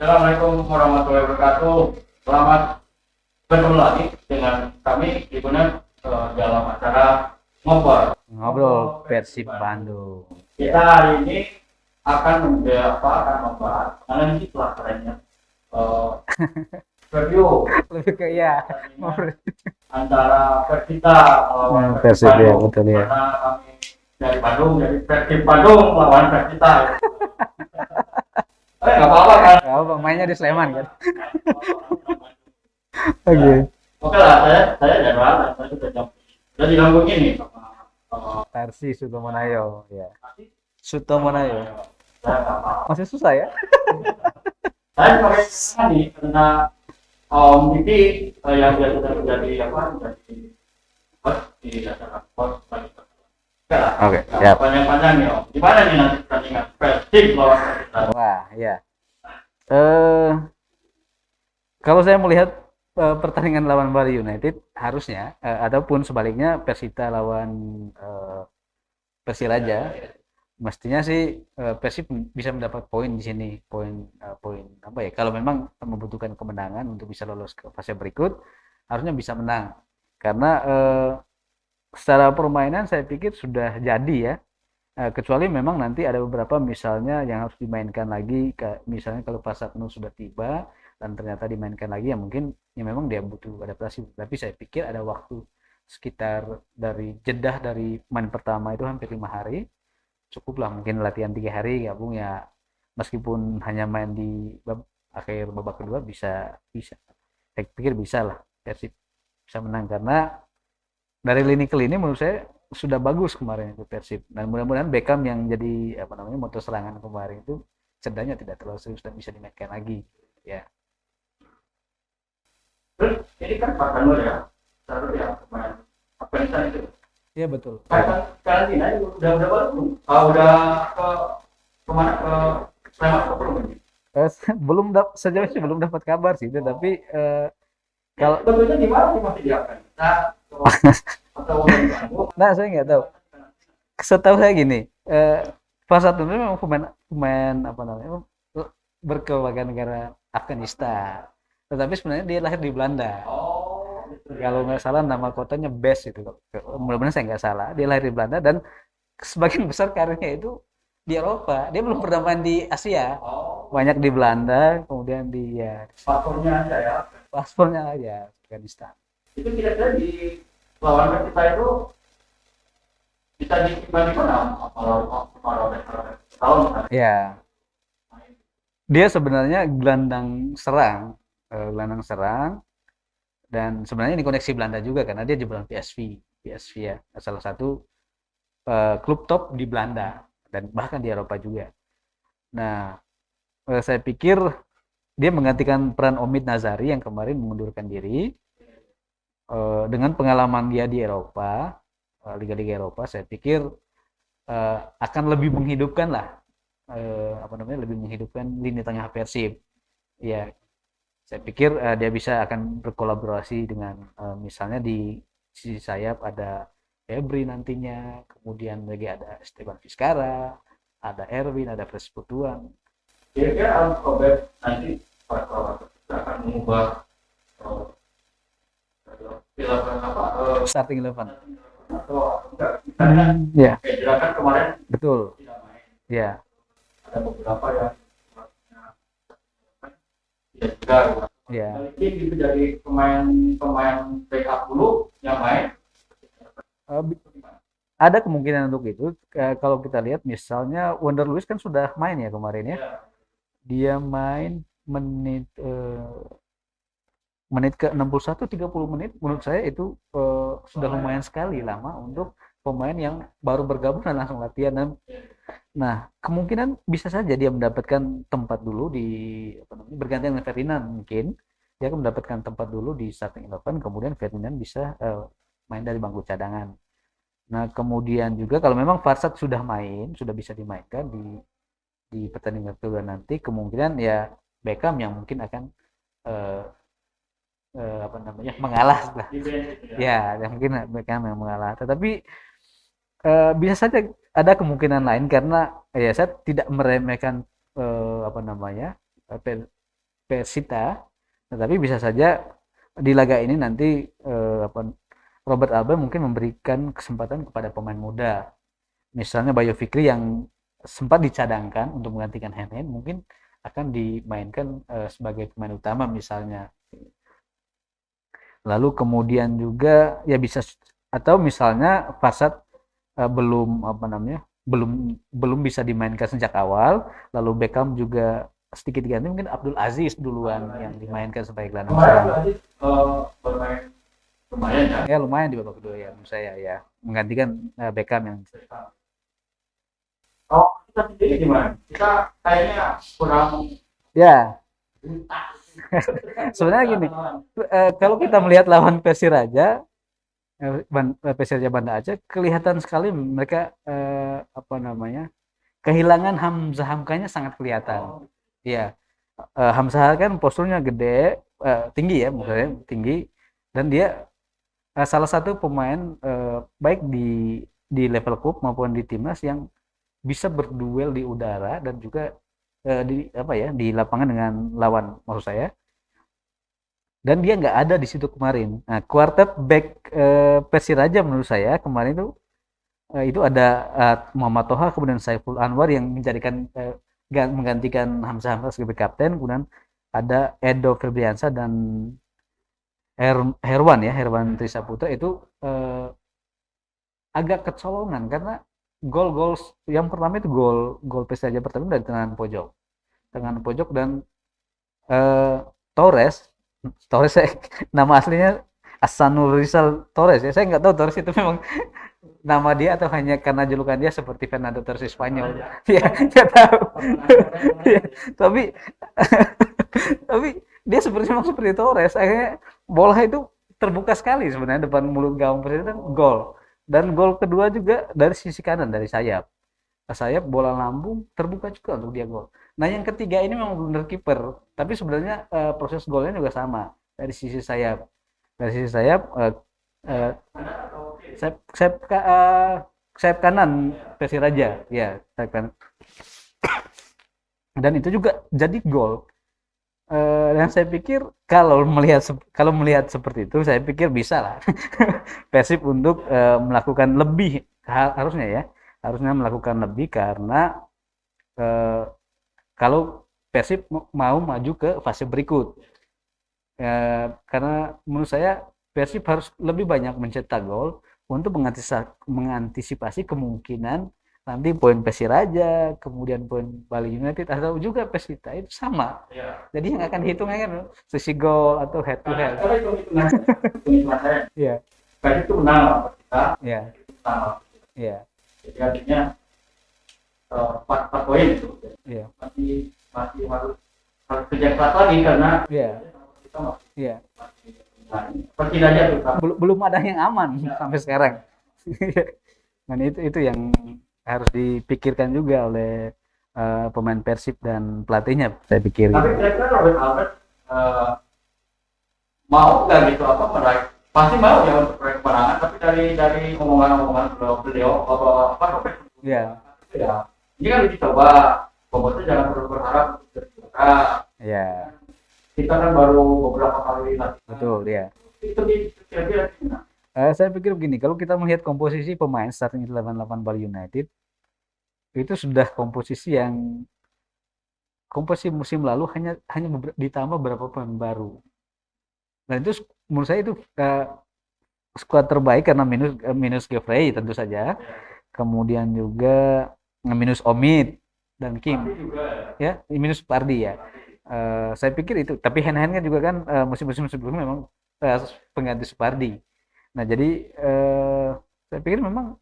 Assalamualaikum warahmatullahi wabarakatuh. Selamat bertemu lagi dengan kami di mana dalam acara ngobrol. Ngobrol Persib Bandung. Kita hari ini akan membahas analisis lah kerennya. Review Lebih ke ya. pertandingan antara Persita melawan Persib Persib ya, Bandung. betul ya. Karena kami dari Bandung, dari Persib Bandung melawan Persita. Nggak apa-apa kan? Kalau mainnya di Sleman kan. Oke. Oke lah, saya jadwal, saya sudah jam. Sudah diganggu ini sama Tarsi Sutomonayo ya. Sutomonayo. saya nggak mau. Masih susah ya? Saya pakai ini karena Om Diki yang dia sudah menjadi menjadi host di acara host tadi. Oke lah. Oke, siap. Panjang-panjang nih Om. Gimana nih nanti pertandingan Persib lawan Persita? Wah, ya. Kalau saya melihat pertandingan lawan Bali United harusnya ataupun sebaliknya Persita lawan Persiraja, mestinya sih Persib bisa mendapat poin di sini, poin apa ya? Kalau memang membutuhkan kemenangan untuk bisa lolos ke fase berikut, harusnya bisa menang. Karena secara permainan saya pikir sudah jadi ya. Kecuali memang nanti ada beberapa misalnya yang harus dimainkan lagi, misalnya kalau fase penuh sudah tiba dan ternyata dimainkan lagi ya mungkin ya memang dia butuh adaptasi. Tapi saya pikir ada waktu sekitar dari jedah dari main pertama itu hampir 5 hari, cukuplah mungkin latihan 3 hari gabung ya, meskipun hanya main di akhir babak kedua bisa bisa saya pikir bisa lah Persib bisa menang karena dari lini ke lini menurut saya sudah bagus kemarin itu Persib, dan mudah-mudahan Beckham yang jadi motor serangan kemarin itu cederanya tidak terlalu serius dan bisa dimainkan lagi ya. Terus ini kan Pak Kanur ya, selalu yang kemarin Afghanistan itu. Iya betul. Karantina itu udah baru, udah ke kemana ke Sleman atau belum ini? Belum sejauh ini belum dapat kabar sih, tapi Kalau tentunya di mana sih masih di Afghanistan atau udah di Bandung? nah saya nggak tahu. Setahu saya gini, Pak Satu ini memang pemain berkewarga negara Afghanistan, tetapi sebenarnya dia lahir di Belanda. Oh, gitu ya. Kalau nggak salah nama kotanya Bes itu, mudah-mudahan saya nggak salah. Dia lahir di Belanda dan sebagian besar karirnya itu di Eropa. Dia belum pernah main di Asia, Oh, banyak di Belanda, kemudian di ya, paspornya aja ya. paspornya aja Afghanistan. Itu kira-kira di lawan kita itu bisa dibandingkan kalau tahun kan? Ya, dia sebenarnya gelandang serang, dan sebenarnya ini koneksi Belanda juga karena dia jebolan PSV ya, salah satu klub top di Belanda dan bahkan di Eropa juga. Nah, saya pikir dia menggantikan peran Omid Nazari yang kemarin mengundurkan diri. Dengan pengalaman dia di Eropa, liga-liga Eropa, saya pikir akan lebih menghidupkan lah, lebih menghidupkan lini tengah Persib. Ya, saya pikir dia bisa akan berkolaborasi dengan misalnya di sisi sayap ada Febri nantinya, kemudian lagi ada Esteban Vizcara, ada Erwin, ada Fres Putuan. Kira-kira Al Kober nanti akan mengubah Starting 11. atau enggak? Misalnya Ya, gerakan kemarin betul. tidak main, Ya, ada beberapa yang tidak juga ya. balikin gitu dari pemain backup dulu yang main. Ada kemungkinan untuk itu. Kalau kita lihat misalnya Wonder Luis kan sudah main ya kemarin ya. Dia main menit ke 61 30 menit, menurut saya itu sudah lumayan sekali lama untuk pemain yang baru bergabung dan langsung latihan. Dan nah, kemungkinan bisa saja dia mendapatkan tempat dulu di bergantian dengan Ferdinand, mungkin dia akan mendapatkan tempat dulu di starting 11, kemudian Ferdinand bisa main dari bangku cadangan. Nah, kemudian juga kalau memang Farsad sudah bisa dimainkan di pertandingan kedua nanti, kemungkinan ya Beckham yang mungkin akan eh, mengalah lah. Ya, yang mungkin Beckham yang mengalah. Tetapi bisa saja ada kemungkinan lain karena ya saya tidak meremehkan Persita, tetapi bisa saja di laga ini nanti Robert Alba mungkin memberikan kesempatan kepada pemain muda, misalnya Bayu Fikri yang sempat dicadangkan untuk menggantikan Hen mungkin akan dimainkan sebagai pemain utama misalnya. Lalu kemudian juga ya bisa, atau misalnya Farsad belum belum bisa dimainkan sejak awal, lalu Beckham juga sedikit diganti, mungkin Abdul Aziz duluan yang dimainkan sebagai gelandang serang. Bermain lumayan ya. Ya lumayan di babak kedua ya menurut saya ya, menggantikan Beckham yang Oh, kita sendiri gimana? Kita kayaknya kurang ya sebenarnya gini, kalau kita melihat lawan Persiraja Banda Aceh, kelihatan sekali mereka kehilangan Hamzah Hamkanya sangat kelihatan. Iya, Hamzah kan posturnya gede, tinggi ya, maksudnya tinggi, dan dia salah satu pemain baik di level klub maupun di timnas yang bisa berduel di udara dan juga di lapangan dengan lawan, maksud saya. Dan dia nggak ada di situ kemarin. Nah, quartet back Persiraja menurut saya kemarin itu ada Muhammad Toha, kemudian Saiful Anwar yang menggantikan Hamzah sebagai kapten, kemudian ada Edo Febriansyah dan Herwan Trisaputra itu agak kecolongan karena gol yang pertama itu gol Persiraja pertama dari tendangan pojok dan Torres nama aslinya Ahsanul Rizal Torres ya, saya nggak tahu Torres itu memang nama dia atau hanya karena julukan dia seperti Fernando Torres Spanyol ya nggak tahu ya, tapi dia seperti Torres, akhirnya bola itu terbuka sekali sebenarnya depan mulut gawang Persita, gol. Dan gol kedua juga dari sisi kanan, dari sayap bola lambung terbuka juga untuk dia gol. Nah yang ketiga ini memang blunder kiper, tapi sebenarnya proses golnya juga sama dari sisi sayap sayap kanan Persiraja ya, sayap kanan, dan itu juga jadi gol. Dan saya pikir kalau melihat seperti itu, saya pikir bisa lah Persib untuk melakukan lebih, harusnya melakukan lebih, karena kalau Persib mau maju ke fase berikut, karena menurut saya Persib harus lebih banyak mencetak gol untuk mengantisipasi kemungkinan nanti poin Persiraja, kemudian poin Bali United atau juga Persita itu sama. Ya. Jadi yang akan dihitungnya kan sisi gol atau head to head. Kalau hitungan saya, Iya. Persib itu menang lawan Persita. Iya. Iya. Jadi artinya 4 poin itu. Iya. Masih harus kerja keras lagi karena kita masih Persiraja tuh. Belum ada yang aman sampai sekarang. Dan itu yang harus dipikirkan juga oleh pemain Persib dan pelatihnya, saya pikir. Tapi kira-kira Robert Albert mau nggak gitu meraih, pasti mau ya untuk meraih kemenangan, tapi dari omongan beliau Robert ya ini kan dicoba, pembuatnya jangan terlalu berharap untuk juara ya, kita kan baru beberapa kali latihan. Betul ya. Itu kira-kira gimana? Saya pikir begini, kalau kita melihat komposisi pemain starting 88 Bali United, itu sudah komposisi musim lalu hanya ditambah beberapa pemain baru. Dan itu menurut saya itu skuad terbaik karena minus Geoffrey tentu saja. Kemudian juga minus Omid dan Kim. Ya, minus Pardi ya. Saya pikir itu, tapi hand-handnya juga kan musim-musim sebelumnya memang pengganti Supardi. Nah jadi saya pikir memang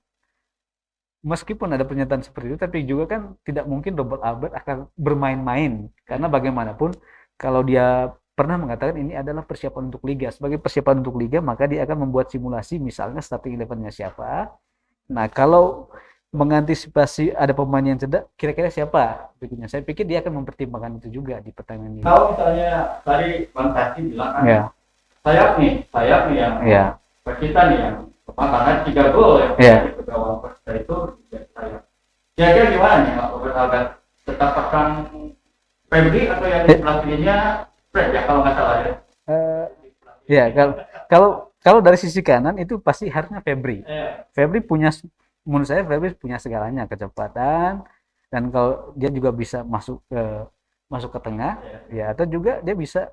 meskipun ada pernyataan seperti itu, tapi juga kan tidak mungkin Robert Albert akan bermain-main, karena bagaimanapun kalau dia pernah mengatakan ini adalah persiapan untuk Liga, sebagai persiapan untuk Liga maka dia akan membuat simulasi, misalnya starting 11-nya siapa. Nah kalau mengantisipasi ada pemain yang cedera, kira-kira siapa berikutnya, saya pikir dia akan mempertimbangkan itu juga di pertandingan ini. Kalau misalnya tadi Bang Tati bilang kan sayap nih yang kita nih yang karena 3 gol yang ke gawang Persita itu jadi sayap. Kira-kira gimana nih Robert Albert, tetap akan Febri atau yang pelatihnya Fred ya kalau nggak salah ya. Eh, ya kalau dari sisi kanan itu pasti harusnya Febri. Febri punya, menurut saya Febri punya segalanya, kecepatan, dan kalau dia juga bisa masuk ke tengah, ya, atau juga dia bisa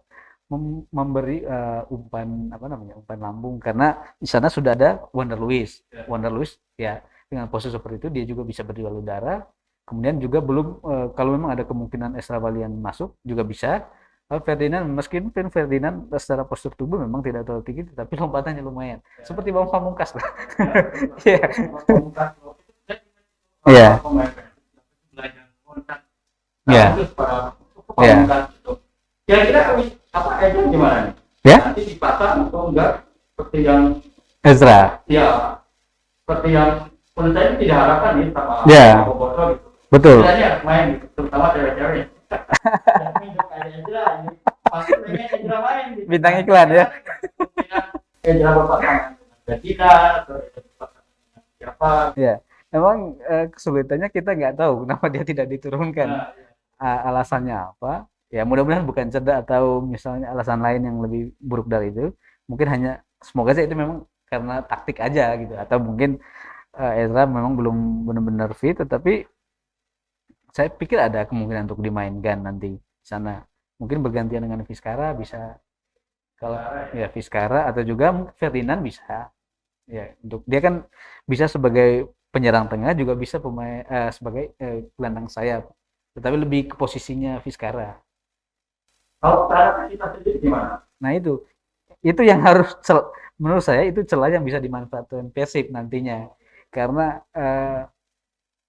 memberi umpan, apa namanya, umpan lambung, karena di sana sudah ada Wonder Luis. Wonder Luis ya dengan posisi seperti itu dia juga bisa berduel udara. Kemudian juga belum kalau memang ada kemungkinan Esra Walian masuk juga bisa. Ferdinand, meskipun Ferdinand secara postur tubuh memang tidak terlalu tinggi, tapi lompatannya lumayan. Seperti Bang Pamungkas lah. Iya. Iya. Iya. Iya. Kira-kira apa aja gimana nih? Ya? Nanti dipasang atau enggak seperti yang Ezra. ya seperti yang menurut saya tidak harapkan nih sama Ya. Boboto gitu. Betul. Biasanya main gitu, terutama cewek-cewek. Pasti pengen Ezra main gitu. Bintang iklan ya. Ezra berpasangan dengan Betina atau Ezra berpasangan dengan siapa. Ya. Memang kesulitannya kita nggak tahu kenapa dia tidak diturunkan. Alasannya apa? Ya mudah-mudahan bukan cedera atau misalnya alasan lain yang lebih buruk dari itu. Mungkin hanya, semoga sih itu memang karena taktik aja gitu, atau mungkin Ezra memang belum benar-benar fit, tetapi saya pikir ada kemungkinan untuk dimainkan nanti di sana. Mungkin bergantian dengan Vizcara bisa, kalau ya Vizcara, atau juga Ferdinand bisa. Ya, untuk dia kan bisa sebagai penyerang tengah, juga bisa pemain sebagai gelandang sayap. Tetapi lebih ke posisinya Vizcara. Kalau cara kita sendiri gimana? Nah itu yang harus menurut saya itu celah yang bisa dimanfaatkan Persib nantinya, karena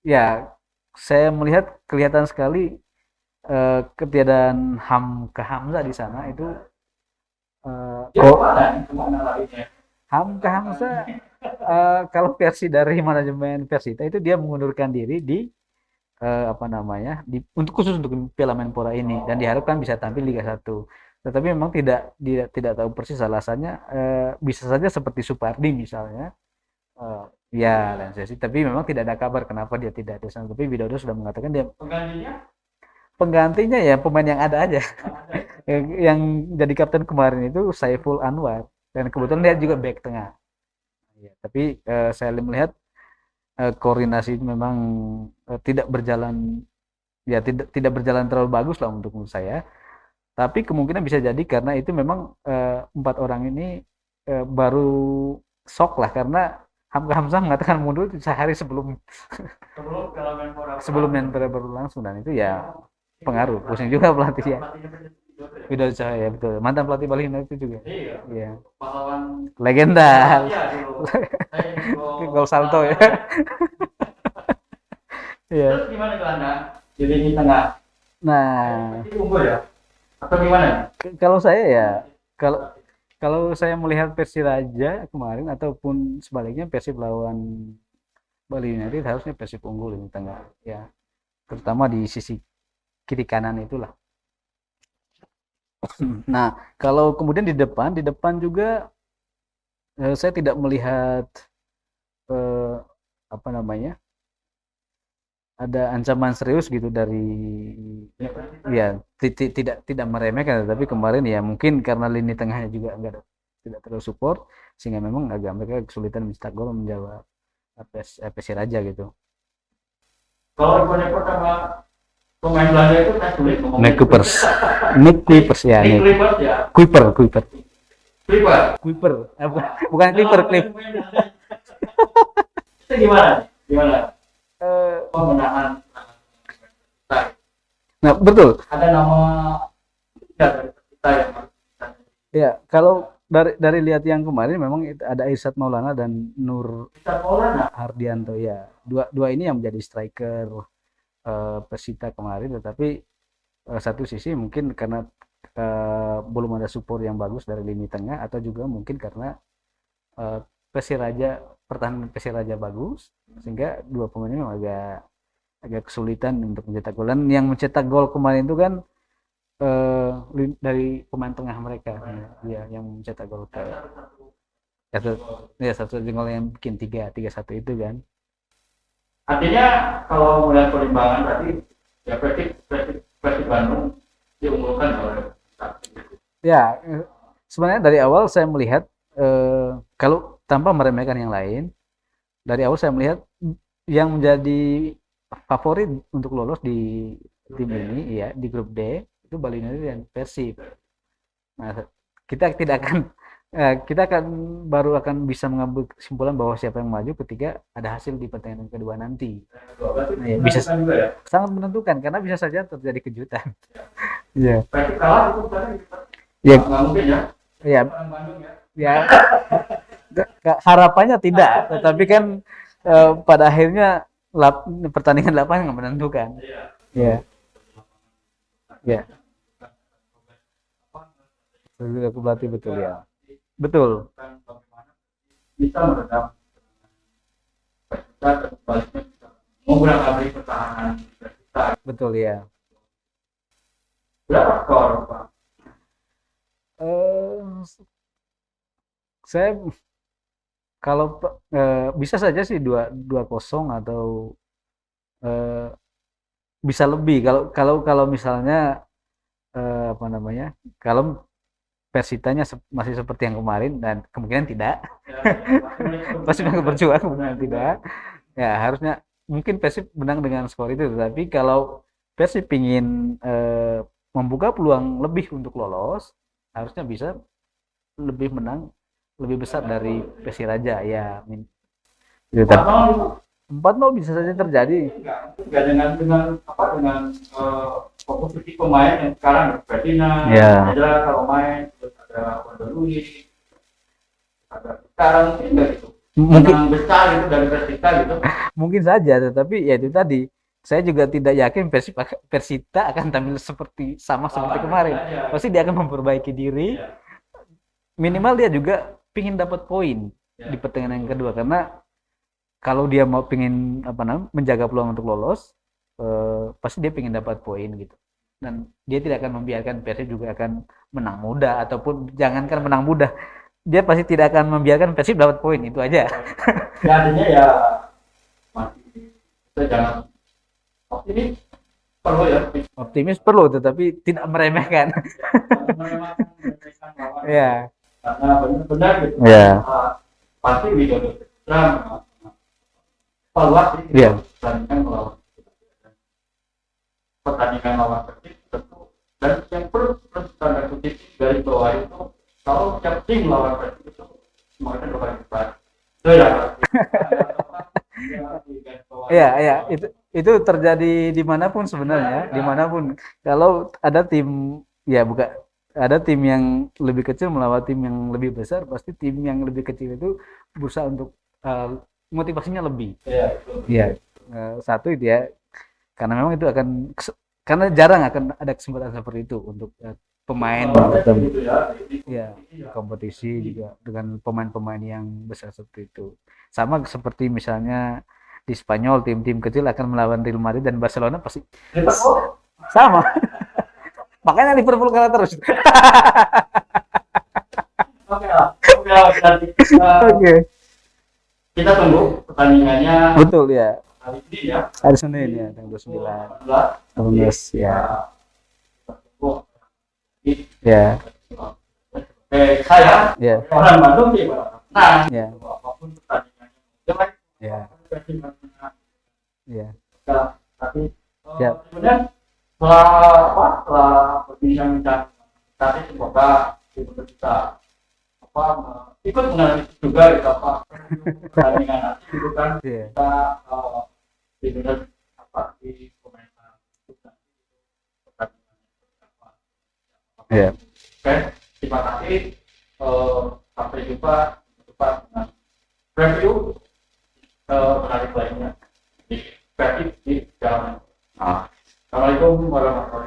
ya saya melihat kelihatan sekali ketiadaan Hamzah di sana itu. Kemana larinya? Hamzah kalau versi dari manajemen Persita itu dia mengundurkan diri di apa namanya, khusus untuk Piala Menpora ini, dan diharapkan bisa tampil Liga 1. Tetapi memang tidak tahu persis alasannya, bisa saja seperti Supardi misalnya, ya dan sesi, tapi memang tidak ada kabar kenapa dia tidak ada sana. Tapi Widodo sudah mengatakan dia penggantinya ya pemain yang ada aja. Yang jadi kapten kemarin itu Saiful Anwar, dan kebetulan dia juga back tengah. Ya, tapi saya melihat koordinasi memang tidak berjalan, ya tidak berjalan terlalu bagus lah untuk menurut saya. Tapi kemungkinan bisa jadi karena itu memang 4 orang ini baru shock lah, karena Hamzah mengatakan mundur sehari sebelum Menpora berlangsung, dan itu ya pengaruh. Pusing juga pelatih ya. Widodo Cahaya, betul, mantan pelatih Bali United juga. Iya. Pahlawan Legenda. Gol salto ya. Iya. Terus gimana gelandang? Di lini tengah. Nah, Itu unggul ya? Atau gimana? kalau saya ya, kalau saya melihat Persiraja kemarin ataupun sebaliknya Persib lawan Bali United, harusnya Persib unggul di tengah ya, terutama di sisi kiri kanan itulah. Nah, kalau kemudian di depan juga saya tidak melihat apa namanya, ada ancaman serius gitu dari, ya tidak meremehkan, tapi kemarin ya mungkin karena lini tengahnya juga tidak terlalu support, sehingga memang agak mereka kesulitan mencetak gol menjawab Persiraja gitu. Kalau Bonek sama pemain Belanda itu kan sulit ngomong. Nick Kuipers ya. Kuiper. Bukan Clipper. Itu gimana? Pemenahan. Nah, betul. Ada nama dari kita yang ya, kalau dari lihat yang kemarin memang ada Irsad Maulana dan Nur Hardianto ya. Dua ini yang menjadi striker Persita kemarin, tetapi satu sisi mungkin karena belum ada support yang bagus dari lini tengah, atau juga mungkin karena pertahanan Persiraja bagus, sehingga dua pemain ini agak kesulitan untuk mencetak gol. Dan yang mencetak gol kemarin itu kan dari pemain tengah mereka, ya, yang mencetak gol satu gol yang bikin 3-1 itu kan. Artinya kalau melihat perimbangan tadi ya Persib Bandung diunggulkan oleh Ya, sebenarnya dari awal saya melihat kalau tanpa meremehkan yang lain, dari awal saya melihat yang menjadi favorit untuk lolos di tim ini ya di grup D itu Bali United dan Persib. Nah, kita akan baru akan bisa mengambil kesimpulan bahwa siapa yang maju ketika ada hasil di pertandingan kedua nanti. Berarti Nah, ya, bisa menentukan juga ya. sangat menentukan karena bisa saja terjadi kejutan. Iya. Berarti kalah itu misalnya kita Ya, nggak mungkin ya. ya, Orang Bandung ya. ya. Harapannya tidak, tetapi kan pada akhirnya pertandingan 8 yang menentukan. Iya. Ya, ya. Aku berarti betul ya. Betul, Bagaimana bisa meredam kita sebaliknya bisa menggunakan dari pertahanan kita. betul ya. Berapa skor Pak? Eh, saya kalau bisa saja sih 2-0 atau eh, bisa lebih kalau kalau kalau misalnya apa namanya? Kalau Persitanya masih seperti yang kemarin dan kemungkinan tidak. Ya, Pasti akan berjuang kemungkinan tidak. Ya, harusnya mungkin Persib menang dengan skor itu, tetapi kalau Persib ingin membuka peluang lebih untuk lolos, harusnya bisa lebih menang lebih besar dari Persiraja ya. Gitu, tapi 4-0 bisa saja terjadi. enggak dengan apa dengan komposisi pemain yang sekarang Ferdinand, Ya. ada kalau main terus ada Wandalui, ada sekarang mungkin enggak gitu. Mungkin Menang besar itu dari Persita gitu. mungkin saja, tetapi ya itu tadi saya juga tidak yakin Persita akan tampil seperti seperti kemarin. Ya, Pasti dia akan memperbaiki diri. ya, Minimal dia juga pingin dapat poin ya. di pertandingan yang kedua karena kalau dia mau pingin apa namanya menjaga peluang untuk lolos, pasti dia pingin dapat poin gitu. Dan dia tidak akan membiarkan Persib juga akan menang mudah ataupun jangankan menang mudah, dia pasti tidak akan membiarkan Persib dapat poin itu aja. Ya artinya ya masih kita jangan optimis perlu ya Optimis perlu tetapi tidak meremehkan. meremehkan lawan Ya. karena benar-benar gitu Ya. pasti Widodo Putra evaluasi Iya. pertandingan melawan pertandingan lawan Persib tentu dan yang perlu tanda kutip dari bawah itu kalau setiap tim lawan Persib itu semuanya bakal hebat itu ya Iya, iya, itu terjadi dimanapun sebenarnya, dimanapun. Kalau ada tim, ya bukan ada tim yang lebih kecil melawan tim yang lebih besar, pasti tim yang lebih kecil itu berusaha untuk motivasinya lebih. Iya, satu itu ya, karena memang itu akan, karena jarang akan ada kesempatan seperti itu untuk pemain bertemu. Ya, kompetisi juga dengan pemain-pemain yang besar seperti itu. Sama seperti misalnya di Spanyol tim-tim kecil akan melawan Real Madrid dan Barcelona pasti sama. Makanya Liverpool kalah terus. Oke. Kita tunggu pertandingannya. Betul ya. Hari ini ya. Hari Senin ya, tanggal 29. 18 ya. Ya. Saya Ya. orang Bandung sih, nah, Ya. apapun pertandingannya, jelek, Ya. Ya. tapi Ya. kemudian setelah berbincang-bincang tadi semoga kita ikut menganalisis juga gitu pertandingan nanti gitu kan Iya. kita di komentar Ya. Oke, terima kasih. Sampai jumpa dengan review menarik lainnya di kreatif di jalan. Assalamualaikum warahmatullahi wabarakatuh.